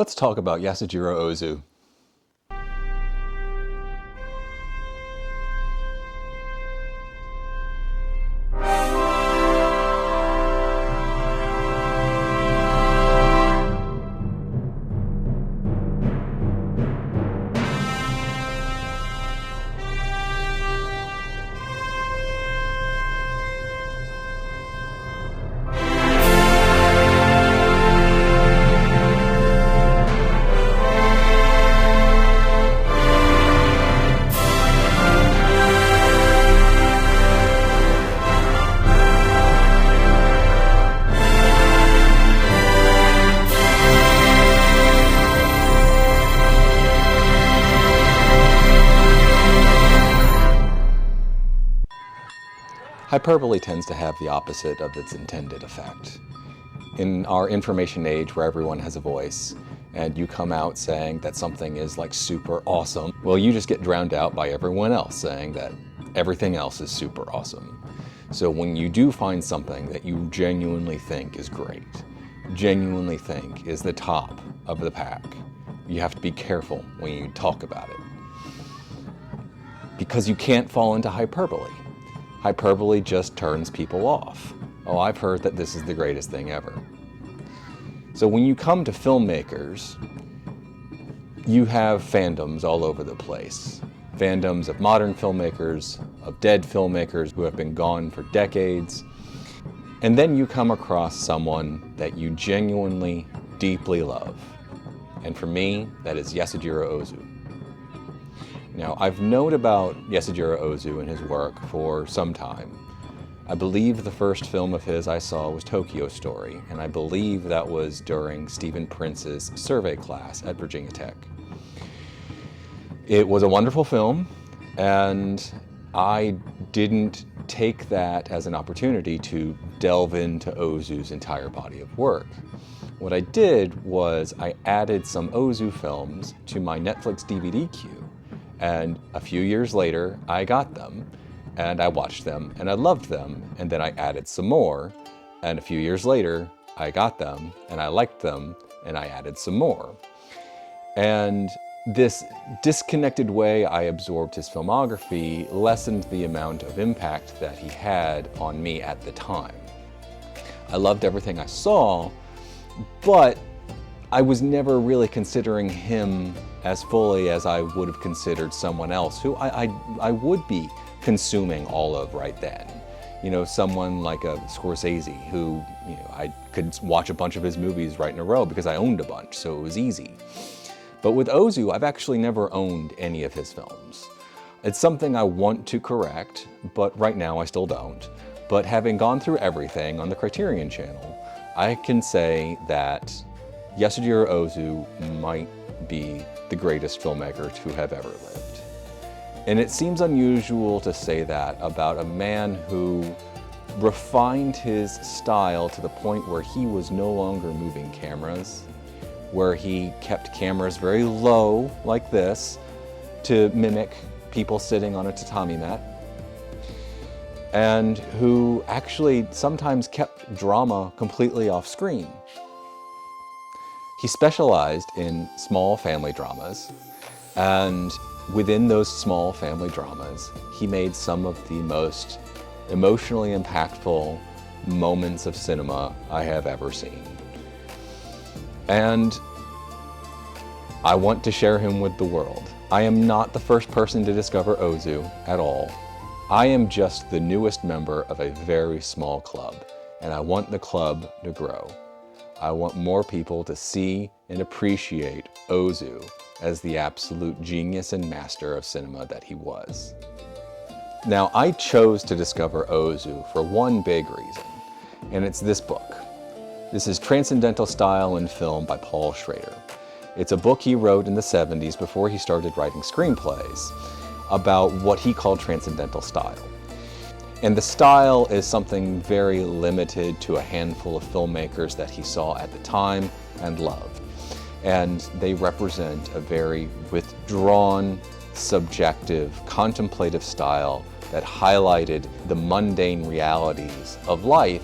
Let's talk about Yasujiro Ozu. Hyperbole tends to have the opposite of its intended effect. In our information age where everyone has a voice, and you come out saying that something is like super awesome, well, you just get drowned out by everyone else saying that everything else is super awesome. So when you do find something that you genuinely think is great, genuinely think is the top of the pack, you have to be careful when you talk about it. Because you can't fall into hyperbole. Hyperbole just turns people off. Oh, I've heard that this is the greatest thing ever. So when you come to filmmakers, you have fandoms all over the place. Fandoms of modern filmmakers, of dead filmmakers who have been gone for decades. And then you come across someone that you genuinely, deeply love. And for me, that is Yasujiro Ozu. Now, I've known about Yasujiro Ozu and his work for some time. I believe the first film of his I saw was Tokyo Story, and I believe that was during Stephen Prince's survey class at Virginia Tech. It was a wonderful film, and I didn't take that as an opportunity to delve into Ozu's entire body of work. What I did was I added some Ozu films to my Netflix DVD queue. And a few years later, I got them, and I watched them, and I loved them, and then I added some more. And a few years later, I got them, and I liked them, and I added some more. And this disconnected way I absorbed his filmography lessened the amount of impact that he had on me at the time. I loved everything I saw, but I was never really considering him as fully as I would have considered someone else who I would be consuming all of right then. You know, someone like a Scorsese who, you know, I could watch a bunch of his movies right in a row because I owned a bunch, so it was easy. But with Ozu, I've actually never owned any of his films. It's something I want to correct, but right now I still don't. But having gone through everything on the Criterion Channel, I can say that Yasujiro Ozu might be the greatest filmmaker to have ever lived. And it seems unusual to say that about a man who refined his style to the point where he was no longer moving cameras, where he kept cameras very low like this to mimic people sitting on a tatami mat, and who actually sometimes kept drama completely off screen. He specialized in small family dramas, and within those small family dramas, he made some of the most emotionally impactful moments of cinema I have ever seen. And I want to share him with the world. I am not the first person to discover Ozu at all. I am just the newest member of a very small club, and I want the club to grow. I want more people to see and appreciate Ozu as the absolute genius and master of cinema that he was. Now, I chose to discover Ozu for one big reason, and it's this book. This is Transcendental Style in Film by Paul Schrader. It's a book he wrote in the 70s before he started writing screenplays about what he called transcendental style. And the style is something very limited to a handful of filmmakers that he saw at the time and loved. And they represent a very withdrawn, subjective, contemplative style that highlighted the mundane realities of life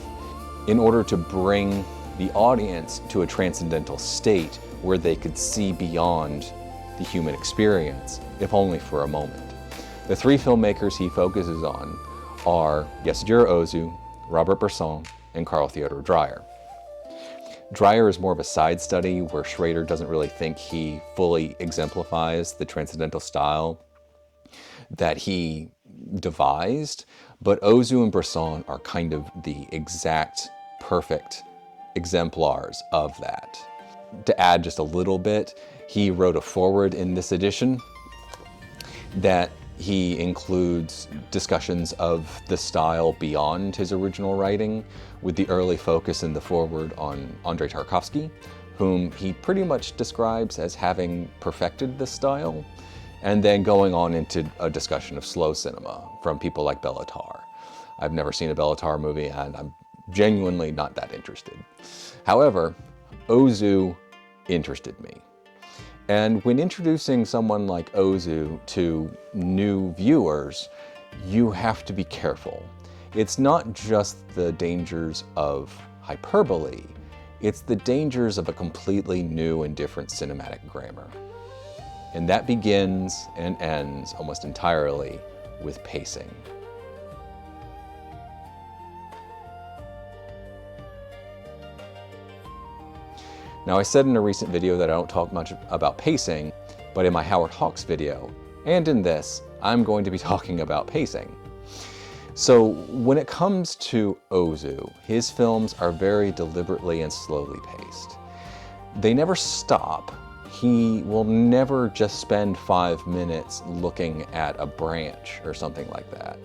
in order to bring the audience to a transcendental state where they could see beyond the human experience, if only for a moment. The three filmmakers he focuses on are Yasujiro Ozu, Robert Bresson, and Carl Theodor Dreyer. Dreyer is more of a side study where Schrader doesn't really think he fully exemplifies the transcendental style that he devised, but Ozu and Bresson are kind of the exact perfect exemplars of that. To add just a little bit, he wrote a foreword in this edition that he includes discussions of the style beyond his original writing, with the early focus in the foreword on Andrei Tarkovsky, whom he pretty much describes as having perfected the style, and then going on into a discussion of slow cinema from people like Béla Tarr. I've never seen a Béla Tarr movie, and I'm genuinely not that interested. However, Ozu interested me. And when introducing someone like Ozu to new viewers, you have to be careful. It's not just the dangers of hyperbole, it's the dangers of a completely new and different cinematic grammar. And that begins and ends almost entirely with pacing. Now, I said in a recent video that I don't talk much about pacing, but in my Howard Hawks video, and in this, I'm going to be talking about pacing. So when it comes to Ozu, his films are very deliberately and slowly paced. They never stop. He will never just spend 5 minutes looking at a branch or something like that.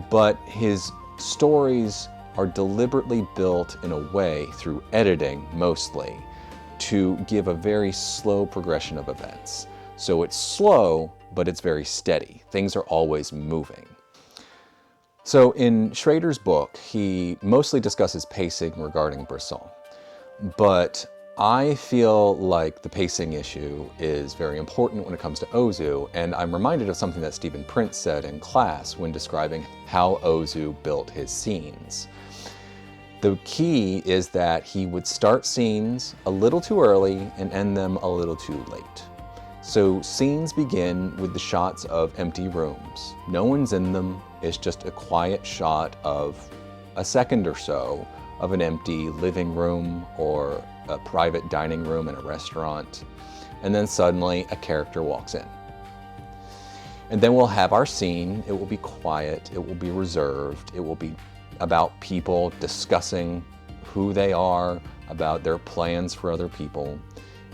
But his stories are deliberately built in a way, through editing mostly, to give a very slow progression of events. So it's slow, but it's very steady. Things are always moving. So in Schrader's book, he mostly discusses pacing regarding Bresson. But I feel like the pacing issue is very important when it comes to Ozu, and I'm reminded of something that Stephen Prince said in class when describing how Ozu built his scenes. The key is that he would start scenes a little too early and end them a little too late. So scenes begin with the shots of empty rooms. No one's in them. It's just a quiet shot of a second or so of an empty living room or a private dining room in a restaurant. And then suddenly a character walks in. And then we'll have our scene. It will be quiet. It will be reserved. It will be about people discussing who they are, about their plans for other people.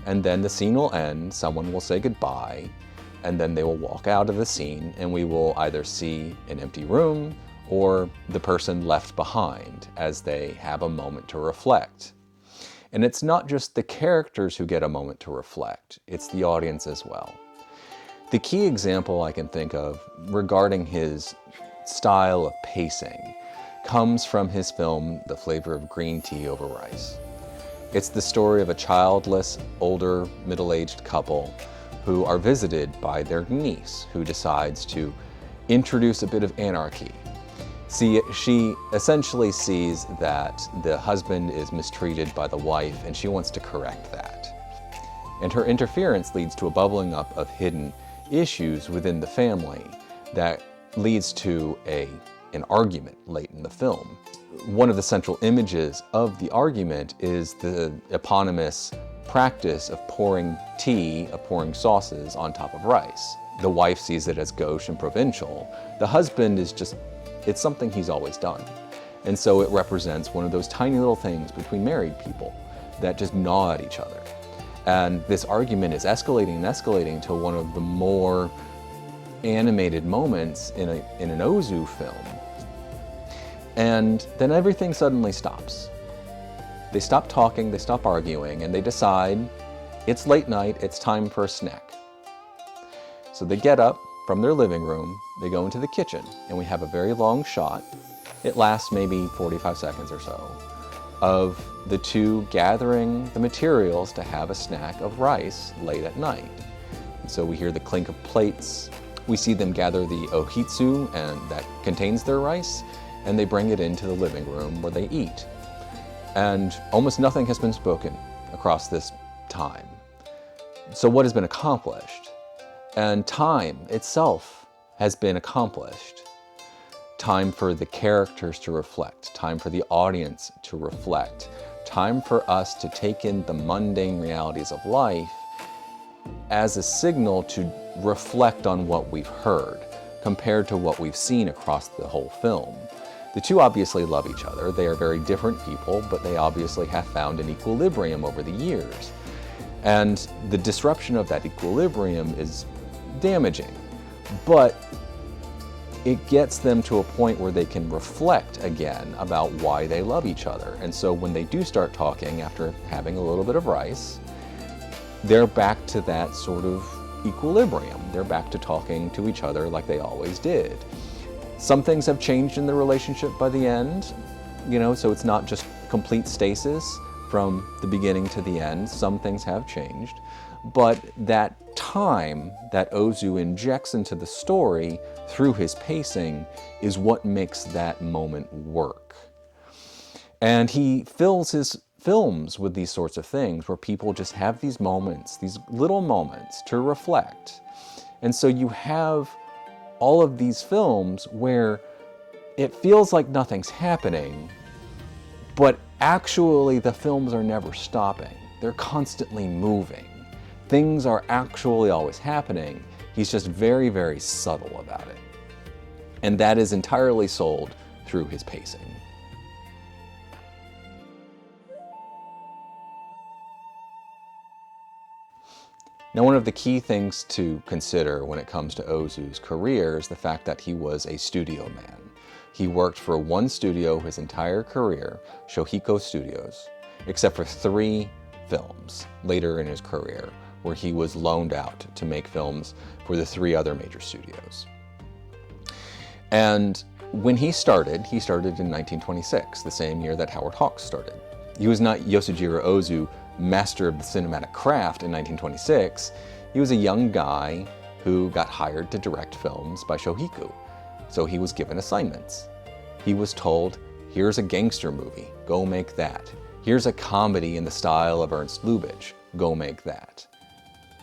And then the scene will end, someone will say goodbye, and then they will walk out of the scene, and we will either see an empty room or the person left behind as they have a moment to reflect. And it's not just the characters who get a moment to reflect, it's the audience as well. The key example I can think of regarding his style of pacing comes from his film, The Flavor of Green Tea Over Rice. It's the story of a childless, older, middle-aged couple who are visited by their niece, who decides to introduce a bit of anarchy. See, she essentially sees that the husband is mistreated by the wife, and she wants to correct that. And her interference leads to a bubbling up of hidden issues within the family that leads to an argument late in the film. One of the central images of the argument is the eponymous practice of pouring tea, of pouring sauces on top of rice. The wife sees it as gauche and provincial. The husband is just, it's something he's always done. And so it represents one of those tiny little things between married people that just gnaw at each other. And this argument is escalating and escalating to one of the more animated moments in an Ozu film. And then everything suddenly stops. They stop talking, they stop arguing, and they decide it's late night, it's time for a snack. So they get up from their living room, they go into the kitchen, and we have a very long shot. It lasts maybe 45 seconds or so, of the two gathering the materials to have a snack of rice late at night. And so we hear the clink of plates, we see them gather the ohitsu and that contains their rice, and they bring it into the living room where they eat. And almost nothing has been spoken across this time. So what has been accomplished? And time itself has been accomplished. Time for the characters to reflect, time for the audience to reflect, time for us to take in the mundane realities of life as a signal to reflect on what we've heard compared to what we've seen across the whole film. The two obviously love each other. They are very different people, but they obviously have found an equilibrium over the years. And the disruption of that equilibrium is damaging, but it gets them to a point where they can reflect again about why they love each other. And so when they do start talking after having a little bit of rice, they're back to that sort of equilibrium. They're back to talking to each other like they always did. Some things have changed in the relationship by the end, so it's not just complete stasis from the beginning to the end. Some things have changed. But that time that Ozu injects into the story through his pacing is what makes that moment work. And he fills his films with these sorts of things where people just have these moments, these little moments to reflect. And so you have all of these films where it feels like nothing's happening, but actually the films are never stopping. They're constantly moving. Things are actually always happening. He's just very, very subtle about it. And that is entirely sold through his pacing. Now, one of the key things to consider when it comes to Ozu's career is the fact that he was a studio man. He worked for one studio his entire career, Shohiko Studios, except for 3 films later in his career, where he was loaned out to make films for the 3 other major studios. And when he started in 1926, the same year that Howard Hawks started. He was not Yasujiro Ozu, master of the cinematic craft in 1926. He was a young guy who got hired to direct films by Shohiko. So he was given assignments. He was told, here's a gangster movie, go make that. Here's a comedy in the style of Ernst Lubitsch, go make that.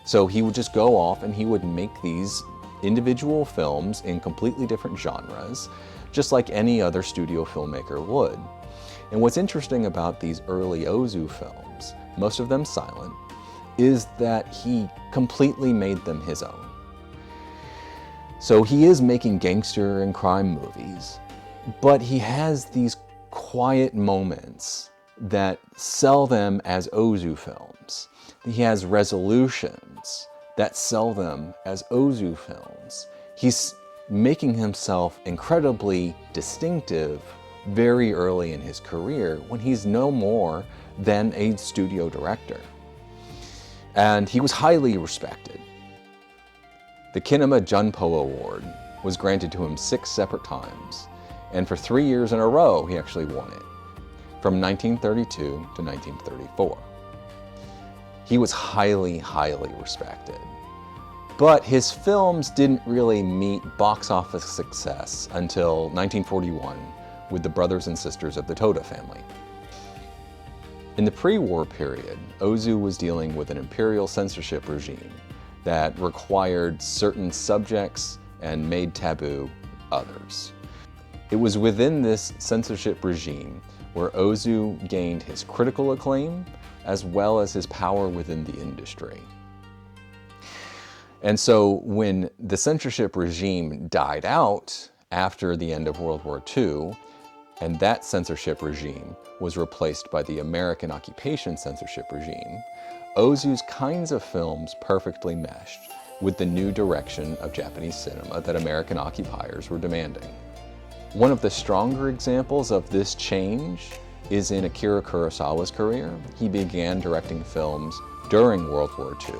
So he would just go off and he would make these individual films in completely different genres, just like any other studio filmmaker would. And what's interesting about these early Ozu films, most of them silent, is that he completely made them his own. So he is making gangster and crime movies, but he has these quiet moments that sell them as Ozu films. He has resolutions that sell them as Ozu films. He's making himself incredibly distinctive very early in his career when he's no more than a studio director. And he was highly respected. The Kinema Junpo Award was granted to him 6 separate times, and for 3 years in a row he actually won it, from 1932 to 1934. He was highly, highly respected. But his films didn't really meet box office success until 1941 with The Brothers and Sisters of the Toda Family. In the pre-war period, Ozu was dealing with an imperial censorship regime that required certain subjects and made taboo others. It was within this censorship regime where Ozu gained his critical acclaim as well as his power within the industry. And so when the censorship regime died out after the end of World War II, and that censorship regime was replaced by the American occupation censorship regime, Ozu's kinds of films perfectly meshed with the new direction of Japanese cinema that American occupiers were demanding. One of the stronger examples of this change is in Akira Kurosawa's career. He began directing films during World War II,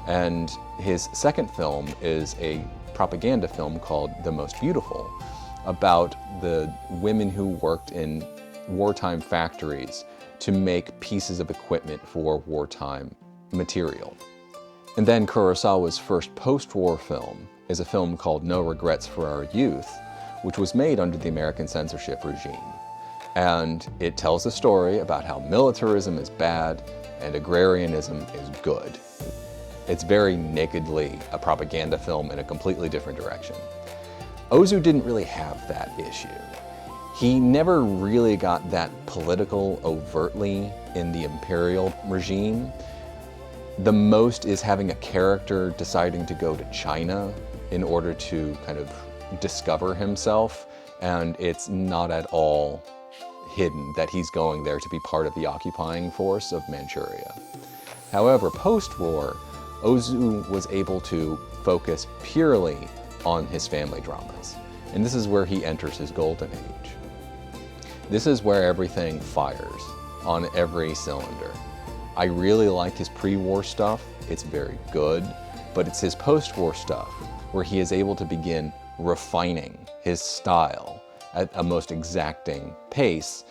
and his second film is a propaganda film called The Most Beautiful, about the women who worked in wartime factories to make pieces of equipment for wartime material. And then Kurosawa's first post-war film is a film called No Regrets for Our Youth, which was made under the American censorship regime. And it tells a story about how militarism is bad and agrarianism is good. It's very nakedly a propaganda film in a completely different direction. Ozu didn't really have that issue. He never really got that political overtly in the imperial regime. The most is having a character deciding to go to China in order to kind of discover himself, and it's not at all hidden that he's going there to be part of the occupying force of Manchuria. However, post-war, Ozu was able to focus purely on his family dramas, and this is where he enters his golden age. This is where everything fires on every cylinder. I really like his pre-war stuff, it's very good, but it's his post-war stuff where he is able to begin refining his style at a most exacting pace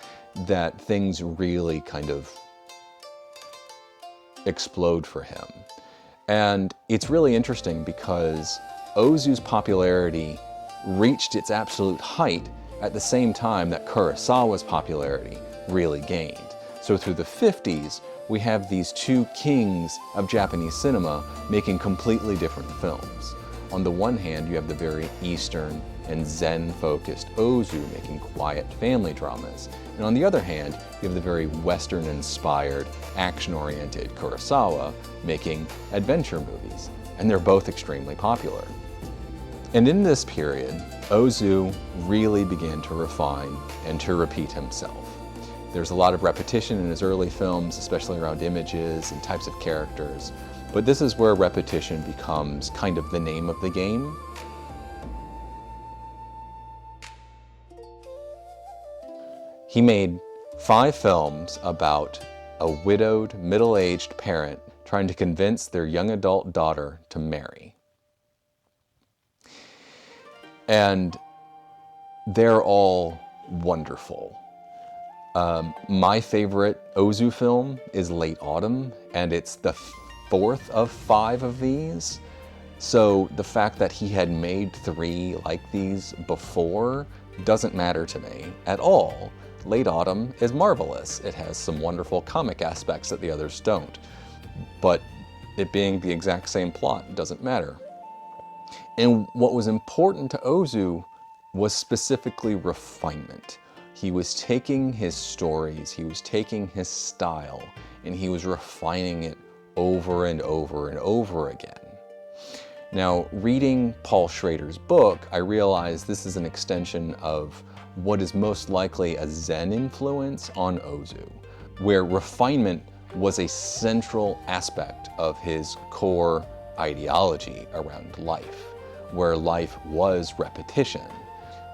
that things really kind of explode for him. And it's really interesting because Ozu's popularity reached its absolute height at the same time that Kurosawa's popularity really gained. So through the 50s, we have these two kings of Japanese cinema making completely different films. On the one hand, you have the very Eastern and Zen-focused Ozu making quiet family dramas. And on the other hand, you have the very Western-inspired, action-oriented Kurosawa making adventure movies. And they're both extremely popular. And in this period, Ozu really began to refine and to repeat himself. There's a lot of repetition in his early films, especially around images and types of characters. But this is where repetition becomes kind of the name of the game. He made 5 films about a widowed, middle-aged parent trying to convince their young adult daughter to marry. And they're all wonderful. My favorite Ozu film is Late Autumn, and it's the 4th of 5 of these. So the fact that he had made 3 like these before doesn't matter to me at all. Late Autumn is marvelous. It has some wonderful comic aspects that the others don't. But it being the exact same plot doesn't matter. And what was important to Ozu was specifically refinement. He was taking his stories, he was taking his style, and he was refining it over and over and over again. Now, reading Paul Schrader's book, I realized this is an extension of what is most likely a Zen influence on Ozu, where refinement was a central aspect of his core ideology around life, where life was repetition,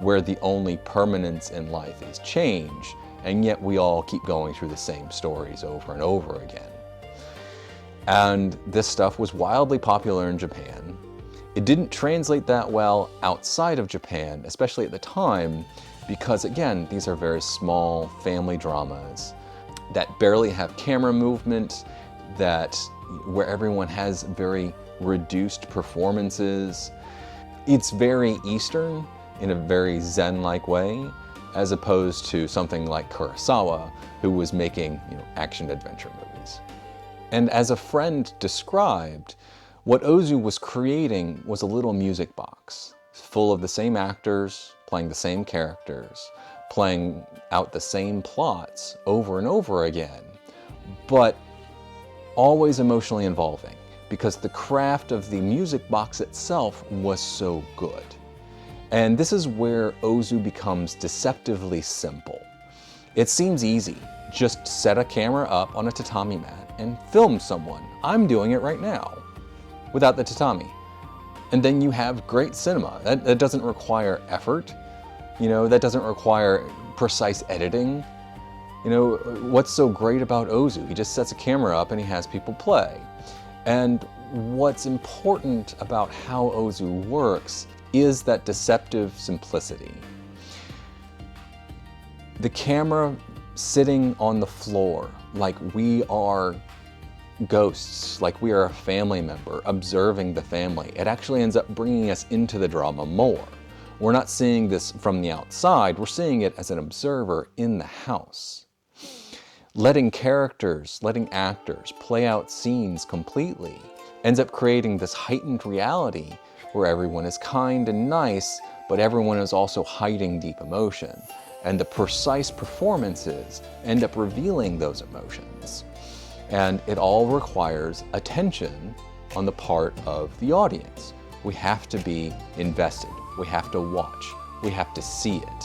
where the only permanence in life is change, and yet we all keep going through the same stories over and over again. And this stuff was wildly popular in Japan. It didn't translate that well outside of Japan, especially at the time, because again, these are very small family dramas that barely have camera movement, where everyone has very reduced performances. It's very Eastern in a very Zen-like way, as opposed to something like Kurosawa, who was making action-adventure movies. And as a friend described, what Ozu was creating was a little music box, full of the same actors, playing the same characters, playing out the same plots over and over again, but always emotionally involving, because the craft of the music box itself was so good. And this is where Ozu becomes deceptively simple. It seems easy. Just set a camera up on a tatami mat and film someone. I'm doing it right now, without the tatami. And then you have great cinema. That doesn't require effort. That doesn't require precise editing. What's so great about Ozu? He just sets a camera up and he has people play. And what's important about how Ozu works is that deceptive simplicity. The camera sitting on the floor like we are ghosts, like we are a family member observing the family. It actually ends up bringing us into the drama more. We're not seeing this from the outside, we're seeing it as an observer in the house. Letting actors play out scenes completely ends up creating this heightened reality where everyone is kind and nice, but everyone is also hiding deep emotion. And the precise performances end up revealing those emotions. And it all requires attention on the part of the audience. We have to be invested. We have to watch. We have to see it.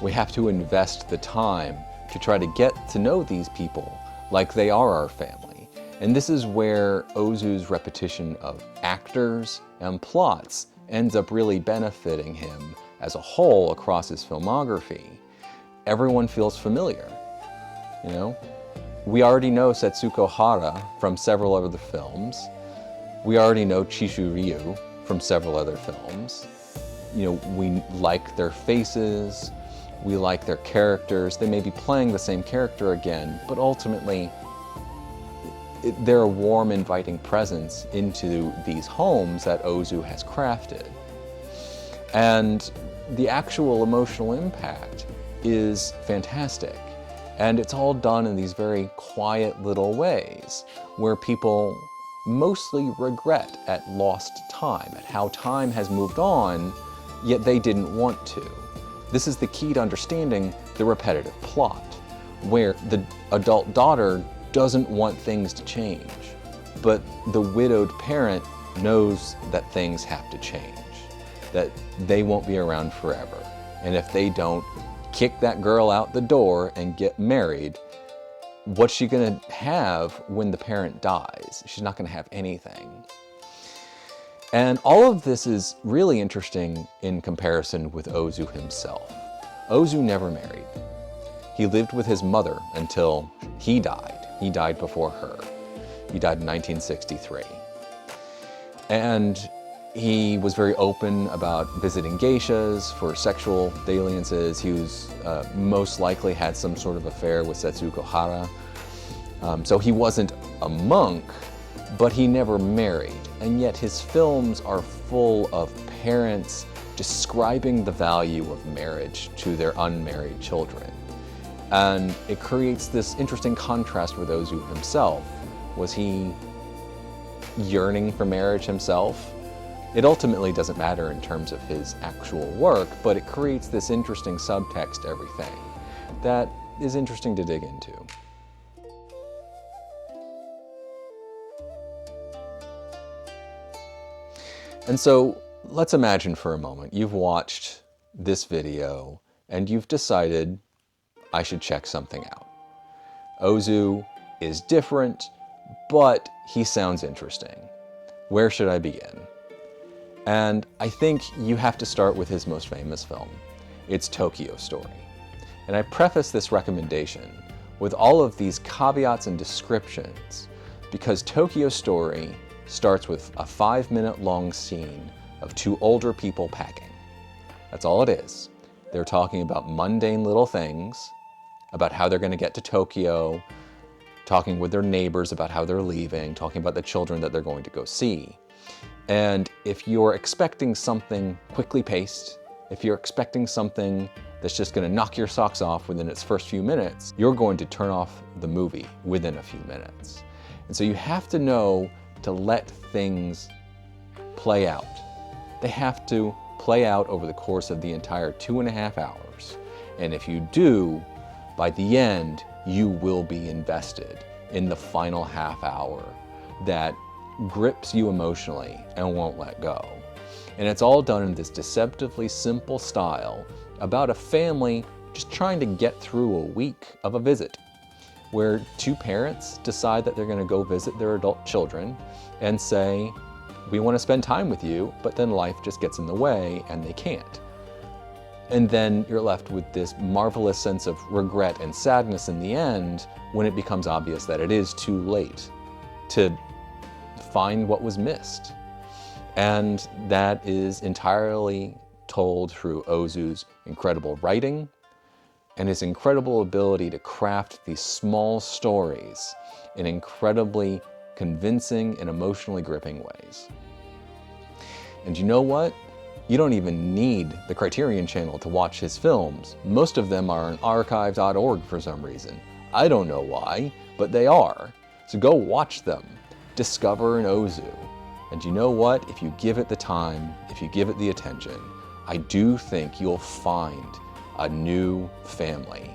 We have to invest the time to try to get to know these people like they are our family. And this is where Ozu's repetition of actors and plots ends up really benefiting him as a whole across his filmography. Everyone feels familiar, you know? We already know Setsuko Hara from several other films. We already know Chishu Ryu from several other films. You know, we like their faces, we like their characters. They may be playing the same character again, but ultimately, they're a warm, inviting presence into these homes that Ozu has crafted. And the actual emotional impact is fantastic. And it's all done in these very quiet little ways where people mostly regret at lost time, at how time has moved on, yet they didn't want to. This is the key to understanding the repetitive plot, where the adult daughter doesn't want things to change, but the widowed parent knows that things have to change, that they won't be around forever. And if they don't kick that girl out the door and get married, what's she gonna have when the parent dies? She's not gonna have anything. And all of this is really interesting in comparison with Ozu himself. Ozu never married. He lived with his mother until he died. He died before her. He died in 1963. And he was very open about visiting geishas for sexual dalliances. He was most likely had some sort of affair with Setsuko Hara. So he wasn't a monk, but he never married. And yet his films are full of parents describing the value of marriage to their unmarried children. And it creates this interesting contrast with Ozu himself. Was he yearning for marriage himself? It ultimately doesn't matter in terms of his actual work, but it creates this interesting subtext to everything that is interesting to dig into. And so let's imagine for a moment you've watched this video and you've decided I should check something out. Ozu is different, but he sounds interesting. Where should I begin? And I think you have to start with his most famous film. It's Tokyo Story. And I preface this recommendation with all of these caveats and descriptions because Tokyo Story starts with a 5-minute long scene of two older people packing. That's all it is. They're talking about mundane little things, about how they're going to get to Tokyo, talking with their neighbors about how they're leaving, talking about the children that they're going to go see. And if you're expecting something quickly paced, if you're expecting something that's just going to knock your socks off within its first few minutes, you're going to turn off the movie within a few minutes. And so you have to know to let things play out. They have to play out over the course of the entire 2.5 hours. And if you do, by the end, you will be invested in the final half hour that grips you emotionally and won't let go. And it's all done in this deceptively simple style about a family just trying to get through a week of a visit, where two parents decide that they're going to go visit their adult children and say, we want to spend time with you, but then life just gets in the way and they can't. And then you're left with this marvelous sense of regret and sadness in the end when it becomes obvious that it is too late to find what was missed. And that is entirely told through Ozu's incredible writing and his incredible ability to craft these small stories in incredibly convincing and emotionally gripping ways. And you know what? You don't even need the Criterion Channel to watch his films. Most of them are on archive.org for some reason. I don't know why, but they are. So go watch them. discover an Ozu. And you know what? If you give it the time, if you give it the attention, I do think you'll find a new family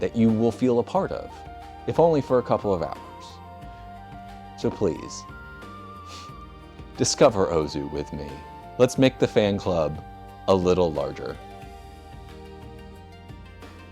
that you will feel a part of, if only for a couple of hours. So please, discover Ozu with me. Let's make the fan club a little larger.